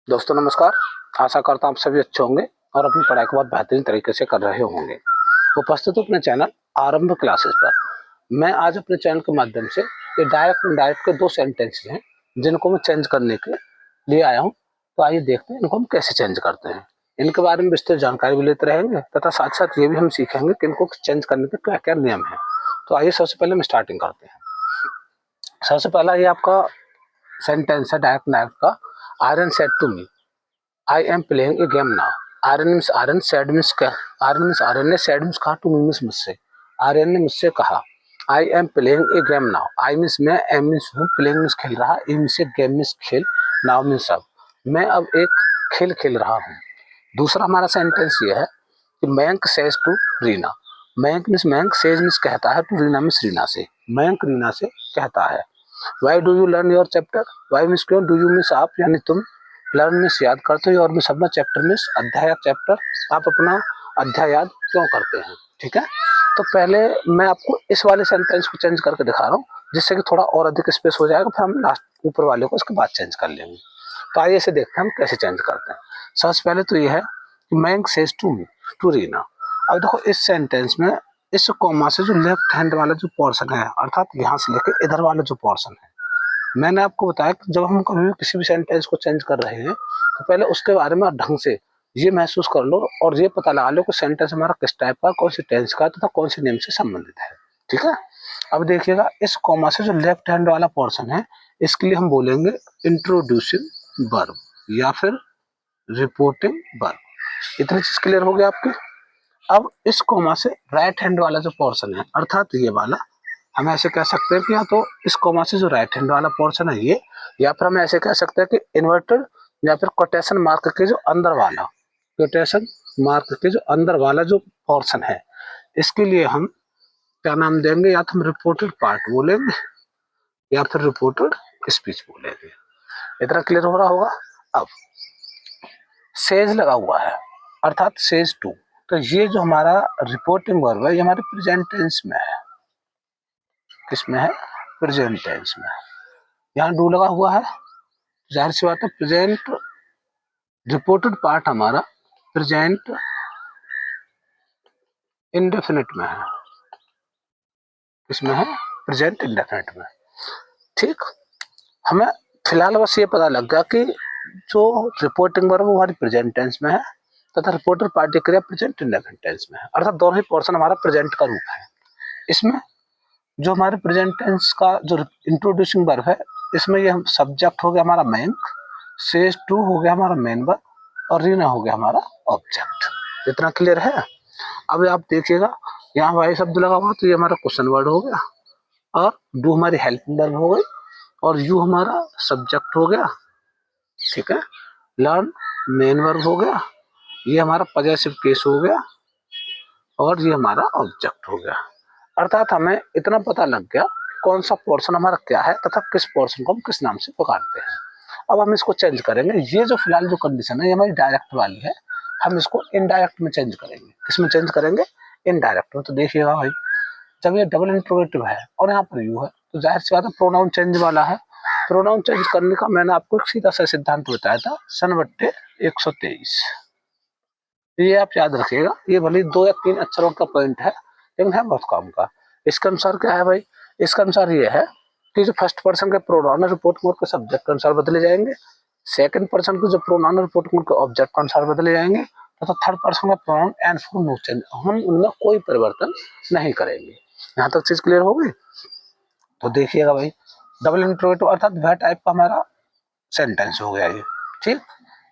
दोस्तों नमस्कार। आशा करता हूँ आप सभी अच्छे होंगे और अपनी पढ़ाई को बहुत बेहतरीन तरीके से कर रहे होंगे। उपस्थित हूँ अपने चैनल आरंभ क्लासेस पर। मैं आज अपने चैनल के माध्यम से ये डायरेक्ट इनडायरेक्ट के दो सेंटेंस हैं जिनको मैं चेंज करने के लिए आया हूँ। तो आइए देखते हैं इनको हम कैसे चेंज करते हैं। इनके बारे में विस्तृत जानकारी भी लेते रहेंगे तथा साथ साथ ये भी हम सीखेंगे कि इनको चेंज करने के क्या क्या नियम है। तो आइए सबसे पहले हम स्टार्टिंग करते हैं। सबसे पहला ये आपका सेंटेंस है डायरेक्ट इनडायरेक्ट का। Aryan said to me I am playing a game now. Aryan means Aryan, said means क्या? आर्यन मीन्स आर्यन ने, सैड मीन्स कहा, टू मी मीन्स मुझसे। आर्यन ने मुझसे कहा I am playing a game now. I means मैं, एम मीन्स हूँ, प्लेइंग मीन्स खेल रहा, ए मीन्स गेम मीन्स खेल, नाउ मीन्स अब। मैं अब एक खेल खेल रहा हूँ। दूसरा हमारा सेंटेंस ये है कि Mayank says to Reena. Mayank means Mayank, says means कहता है, टू रीना मीन्स रीना से। मयंक रीना से कहता है why do you learn your chapter. Why means क्यों, डू यू मीन्स आप यानी तुम, लर्न मीन्स याद करते हो, और मीन्स अपना, चैप्टर मीन्स अध्याय या चैप्टर, आप अपना अध्याय याद क्यों करते हैं। ठीक है, तो पहले मैं आपको इस वाले सेंटेंस को चेंज करके दिखा रहा हूँ जिससे कि थोड़ा और अधिक स्पेस हो जाएगा, फिर हम लास्ट ऊपर वाले को इसके बाद चेंज कर लेंगे। तो आइए इसे देखते हैं हम कैसे चेंज करते हैं। सबसे पहले तो ये है कि Mayank says to me to Reena. अब देखो इस सेंटेंस में इस कॉमा से जो लेफ्ट हैंड वाला जो पोर्शन है, अर्थात यहाँ से लेकर इधर वाला जो पोर्शन है, मैंने आपको बताया कि जब हम कभी भी किसी भी सेंटेंस को चेंज कर रहे हैं तो पहले उसके बारे में ढंग से ये महसूस कर लो और ये पता लगा लो कि सेंटेंस हमारा किस टाइप का, कौन सी टेंस का तथा कौन सी नेम से संबंधित है। ठीक है, अब देखिएगा इस कॉमा से जो लेफ्ट हैंड वाला पोर्शन है इसके लिए हम बोलेंगे इंट्रोड्यूसिंग वर्ब या फिर रिपोर्टिंग वर्ब। इतनी चीज क्लियर हो गया आपकी। अब इस कॉमा से राइट हैंड वाला जो पोर्शन है, अर्थात ये वाला, हम ऐसे कह सकते हैं कि या तो इस कॉमा से जो राइट हैंड वाला पोर्शन है ये, या फिर हम ऐसे कह सकते हैं कि इन्वर्टेड या फिर कोटेशन मार्क के जो अंदर वाला, कोटेशन मार्क के जो अंदर वाला जो पोर्शन है, इसके लिए हम क्या नाम देंगे, या तो हम रिपोर्टेड पार्ट बोलेंगे या फिर रिपोर्टेड स्पीच बोलेंगे। इतना क्लियर हो रहा होगा। अब सेज लगा हुआ है अर्थात सेज टू, तो ये जो हमारा रिपोर्टिंग वर्ब है ये हमारे प्रेजेंट टेंस में है। किसमें है? प्रेजेंट टेंस में। यहाँ डू लगा हुआ है, जाहिर सी बात है प्रेजेंट रिपोर्टेड पार्ट हमारा प्रेजेंट इंडेफिनिट में है। किसमें है? प्रेजेंट इंडेफिनिट में। ठीक, हमें फिलहाल बस ये पता लग गया कि जो रिपोर्टिंग वर्ब वो हमारी प्रेजेंट टेंस में है तथा रिपोर्टेड पार्ट की क्रिया प्रेजेंट इंडेफिनिट टेंस में है, अर्थात दोनों ही पोर्शन हमारा प्रेजेंट का रूप है। इसमें जो हमारे प्रेजेंट टेंस का जो इंट्रोड्यूसिंग वर्ब है, इसमें ये सब्जेक्ट हो गया हमारा मयंक, सेज टू हो गया हमारा मेन वर्ब, और रीना हो गया हमारा ऑब्जेक्ट। इतना क्लियर है। अब आप देखिएगा यहाँ वाई शब्द लगा हुआ तो ये हमारा क्वेश्चन वर्ड हो गया, और डू हमारी हेल्पिंग वर्ब हो गई, और यू हमारा सब्जेक्ट हो गया। ठीक है, लर्न मेन वर्ब हो गया, ये हमारा पजेसिव केस हो गया, और ये हमारा ऑब्जेक्ट हो गया। अर्थात हमें इतना पता लग गया कौन सा पोर्शन हमारा क्या है तथा किस पोर्शन को हम किस नाम से पुकारते हैं। अब हम इसको चेंज करेंगे। ये जो फिलहाल जो कंडीशन है ये हमारी डायरेक्ट वाली है, हम इसको इनडायरेक्ट में चेंज करेंगे। किसमें चेंज करेंगे? इनडायरेक्ट में। तो देखिएगा भाई, जब ये डबल इंट्रोगेटिव है और यहाँ पर यू है तो जाहिर सी बात है प्रोनाउन चेंज वाला है। प्रोनाउन चेंज करने का मैंने आपको एक सीधा सा सिद्धांत बताया था, सन/123। ये आप याद रखिएगा, ये भले 2 या 3 अक्षरों का पॉइंट है लेकिन है बहुत काम का। इसके अनुसार क्या है भाई? इसके अनुसार ये है कि जो फर्स्ट पर्सन के प्रोनाउन रिपोर्ट मोड के सब्जेक्ट के अनुसार बदले जाएंगे, सेकंड पर्सन के जो प्रोनाउन रिपोर्ट मोड के ऑब्जेक्ट के अनुसार बदले जाएंगे, तथा थर्ड पर्सन का pronoun and for no change, हम उनमें कोई परिवर्तन नहीं करेंगे। यहाँ तक चीज क्लियर हो गई। तो देखिएगा भाई, डबल इंट्रोगेटिव अर्थात वह टाइप का हमारा सेंटेंस हो गया ये। ठीक,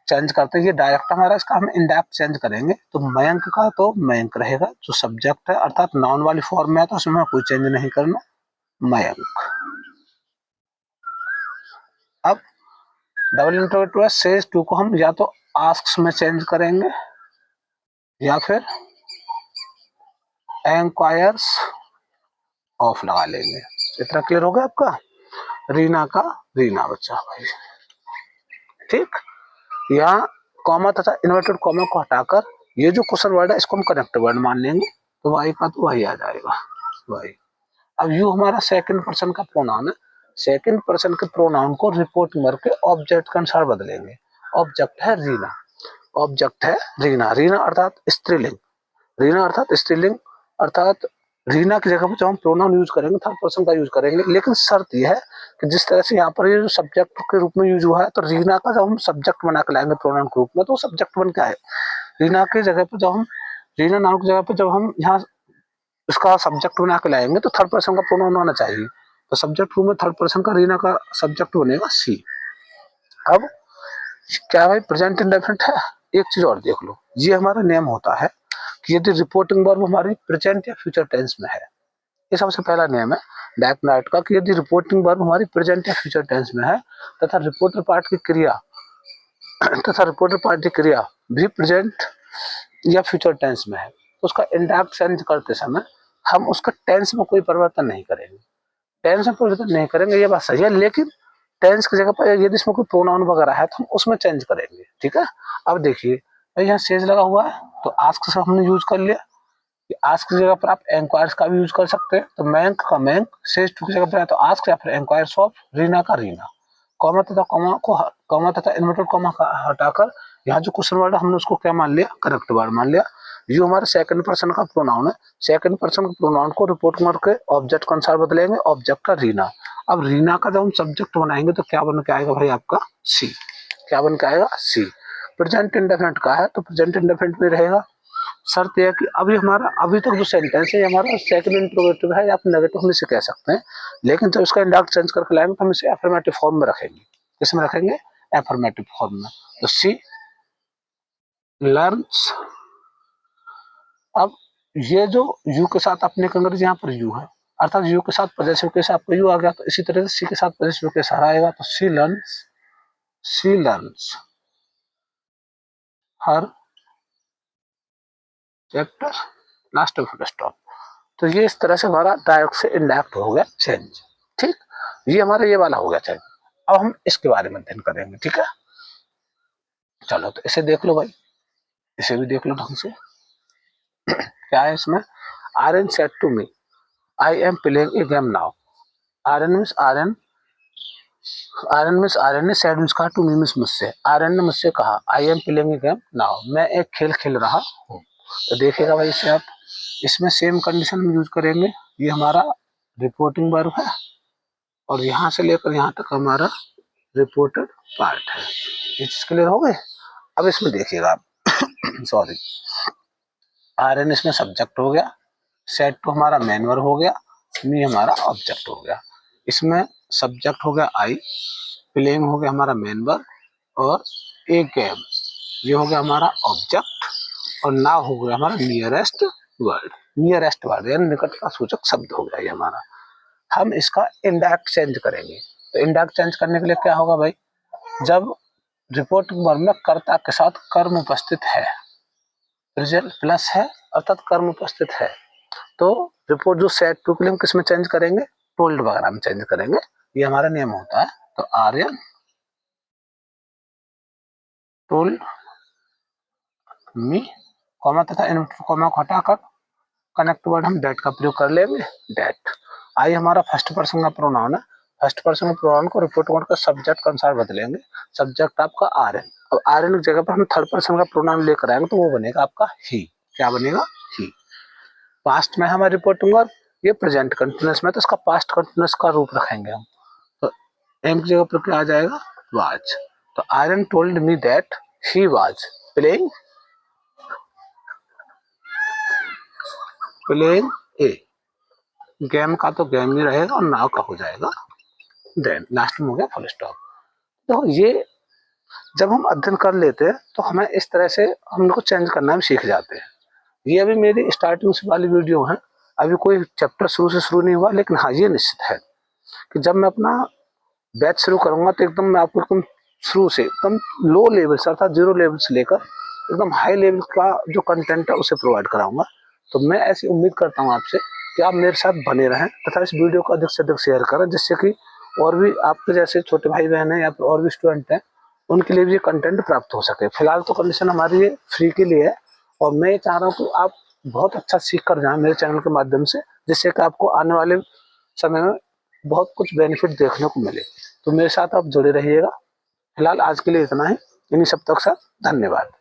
चेंज करते हैं, ये डायरेक्ट हमारा, इसका हम इनडायरेक्ट चेंज करेंगे। तो मयंक का तो मयंक रहेगा, जो सब्जेक्ट है अर्थात नाउन वाली फॉर्म में है तो उसमें कोई चेंज नहीं करना, मयंक। अब डबल इंट्रोगेटिव सेज टू को हम या तो आस्क्स में चेंज करेंगे या फिर एंक्वायर्स ऑफ लगा लेंगे। इतना क्लियर हो गया आपका। रीना का रीना बच्चा भाई। ठीक, यहाँ कॉमा तथा इन्वर्टेड कॉमा को हटाकर ये जो क्वेश्चन वर्ड है इसको हम कनेक्ट वर्ड मान लेंगे, तो वाई का तो वही आ जाएगा वाई। अब यू हमारा सेकंड पर्सन का प्रोनाउन है, सेकंड पर्सन के प्रोनाउन को रिपोर्ट वर्ब के ऑब्जेक्ट के अनुसार बदलेंगे। ऑब्जेक्ट है रीना, ऑब्जेक्ट है रीना। रीना अर्थात स्त्रीलिंग, रीना अर्थात स्त्रीलिंग, अर्थात रीना की जगह पर जब हम प्रोनाउन यूज करेंगे थर्ड पर्सन का यूज करेंगे, लेकिन शर्त यह है कि जिस तरह से यहाँ पर ये जो सब्जेक्ट के रूप में यूज हुआ है, तो रीना का जब हम सब्जेक्ट बना के लाएंगे प्रोनाउन के रूप में, तो सब्जेक्ट बन क्या है, रीना की जगह पर जब हम, रीना नाम की जगह पर जब हम यहाँ इसका सब्जेक्ट बना के लाएंगे तो थर्ड पर्सन का प्रोनाउन आना चाहिए। तो सब्जेक्ट रूप में थर्ड पर्सन का रीना का सब्जेक्ट बनेगा सी। अब क्या भाई प्रेजेंट इंडेफिनिट है। एक चीज और देख लो, ये हमारा नेम होता है कि यदि रिपोर्टिंग वर्ब हमारी प्रेजेंट या फ्यूचर टेंस में है, ये सबसे पहला नेम है बैक नाइट का, कि यदि रिपोर्टिंग वर्ब हमारी प्रेजेंट या फ्यूचर टेंस में है तथा रिपोर्टर पार्ट की क्रिया भी प्रेजेंट या फ्यूचर टेंस में है, तो उसका इंडेक्स चेंज करते समय हम उसका टेंस में कोई परिवर्तन नहीं करेंगे, टेंस में परिवर्तन नहीं करेंगे, ये बात सही है, लेकिन टेंस की जगह पर यदि इसमें कोई प्रोनाउन वगैरह है तो हम उसमें चेंज करेंगे, ठीक है। अब देखिए यहाँ सेज लगा हुआ है तो आस्क से हमने यूज कर लिया, आस्क की जगह पर आप एंक्वायर्स का भी यूज कर सकते हैं, तो मैंक का मैंक, सेज टू की जगह पर है तो आस्क या फिर एंक्वायर्स ऑफ, रीना का रीना, कॉमा तथा इन्वर्टेड कॉमा का हटाकर यहाँ जो क्वेश्चन वर्ड हमने उसको क्या मान लिया, करेक्ट वर्ड मान लिया। ये हमारे सेकंड पर्सन का प्रोनाउन है, सेकंड पर्सन के प्रोनाउन को रिपोर्ट करके ऑब्जेक्ट के अनुसार बदलेंगे, ऑब्जेक्ट का रीना। अब रीना का जब हम सब्जेक्ट बनाएंगे तो क्या बन के आएगा भाई आपका सी, क्या बन के आएगा सी। प्रेजेंट इंडेफिनिट का है तो प्रेजेंट इंडेफिनिट में रहेगा। शर्त यह कि अभी हमारा अभी तक जो सेंटेंस है हमारा सेकंड इंट्रोगेटिव है या फिर नेगेटिव हम इसे कह सकते हैं, लेकिन जब इसका इंडेक्स चेंज करके लाएंगे तो हम इसे एफर्मेटिव फॉर्म में रखेंगे। किसमें रखेंगे, एफर्मेटिव फॉर्म में। तो सी लर्न्स, अब ये जो यू के साथ अपने कंग्रेज यहाँ पर यू है, अर्थात यू के साथ पॉजेसिव केस आपका यू आ गया, तो इसी तरह से सी के साथ पॉजेसिव केस हर आएगा, तो she learns her chapter last of full stop. तो ये इस तरह से हमारा डायरेक्ट से इनडायरेक्ट हो गया चेंज, ठीक, ये हमारा ये वाला हो गया चेंज। अब हम इसके बारे में अध्ययन करेंगे, ठीक है। चलो तो इसे देख लो भाई, इसे भी देख लो ढंग से। क्या है इसमें, Aryan said to me I am playing a game now. Aryan means Aryan ने सेड मींस कहा, टू मी मींस मुझसे, आर्यन ने मुझसे कहा I am playing a game now, मैं एक खेल खेल रहा हूँ। तो देखिएगा भाई इसे आप, इसमें सेम कंडीशन में यूज करेंगे, ये हमारा रिपोर्टिंग वर्ब है और यहाँ से लेकर यहाँ तक हमारा रिपोर्टेड पार्ट है। ये चीज क्लियर हो गए। अब इसमें देखिएगा आप सॉरी, आर्यन इसमें सब्जेक्ट हो गया, सेट टू हमारा मेन वर्ब हो गया, मी हमारा ऑब्जेक्ट हो गया। इसमें सब्जेक्ट हो गया आई, प्लेइंग हो गया हमारा मेन वर्ब, और एक गेम ये हो गया हमारा ऑब्जेक्ट, और नाउ हो गया हमारा नियरेस्ट वर्ड यानी निकट का सूचक शब्द हो गया ये हमारा। हम इसका इंडेक्स चेंज करेंगे, तो इंडेक्स चेंज करने के लिए क्या होगा भाई, जब रिपोर्टिंग वर्ब में कर्ता के साथ कर्म उपस्थित है, रिजल्ट प्लस है अर्थात कर्म उपस्थित है, तो रिपोर्ट जो सेट टू के लिए हम किसमें चेंज करेंगे, टोल्ड वगैरह में चेंज करेंगे, ये हमारा नियम होता है। तो आर्यन टोल्ड मी, कॉमा तथा इन कॉमा को हटाकर कनेक्ट वर्ड हम डेट का प्रयोग कर लेंगे, डेट। आई हमारा फर्स्ट पर्सन का प्रोनाउन है, फर्स्ट पर्सन के प्रोनाउन को रिपोर्ट वर्ड का सब्जेक्ट के अनुसार बदलेंगे, सब्जेक्ट आपका आर्यन। अब आर्यन की जगह पर हम थर्ड पर्सन का प्रोनाउन लेकर आएंगे तो वो बनेगा आपका ही, क्या बनेगा ही। पास्ट में हमारा रिपोर्टिंग वर्ब, ये प्रेजेंट कंटिन्यूअस में तो इसका पास्ट कंटिन्यूअस का रूप रखेंगे हम, तो एम की जगह पर क्या आ जाएगा, वाज। तो iron told me that he was playing a, game का तो गेम ही रहेगा और नाव का हो जाएगा देन, लास्ट में हो गया फुल स्टॉप। तो ये जब हम अध्ययन कर लेते हैं तो हमें इस तरह से हम लोग को चेंज करना भी सीख जाते हैं। ये अभी मेरी स्टार्टिंग से वाली वीडियो है, अभी कोई चैप्टर शुरू से शुरू नहीं हुआ, लेकिन हाँ ये निश्चित है कि जब मैं अपना बैच शुरू करूंगा तो एकदम मैं आपको एकदम शुरू से एकदम लो लेवल से अर्थात 0 लेवल से लेकर एकदम हाई लेवल का जो कंटेंट है उसे प्रोवाइड कराऊंगा। तो मैं ऐसी उम्मीद करता हूँ आपसे कि आप मेरे साथ बने रहें तथा इस वीडियो को अधिक से अधिक शेयर करें, जिससे कि और भी आपके जैसे छोटे भाई बहन हैं या फिर और भी स्टूडेंट हैं उनके लिए भी ये कंटेंट प्राप्त हो सके। फिलहाल तो कंडीशन हमारी ये फ्री के लिए है और मैं ये चाह रहा हूँ कि आप बहुत अच्छा सीख कर जाएं मेरे चैनल के माध्यम से, जिससे कि आपको आने वाले समय में बहुत कुछ बेनिफिट देखने को मिले। तो मेरे साथ आप जुड़े रहिएगा। फिलहाल आज के लिए इतना ही। इन्हीं शब्दों के साथ धन्यवाद।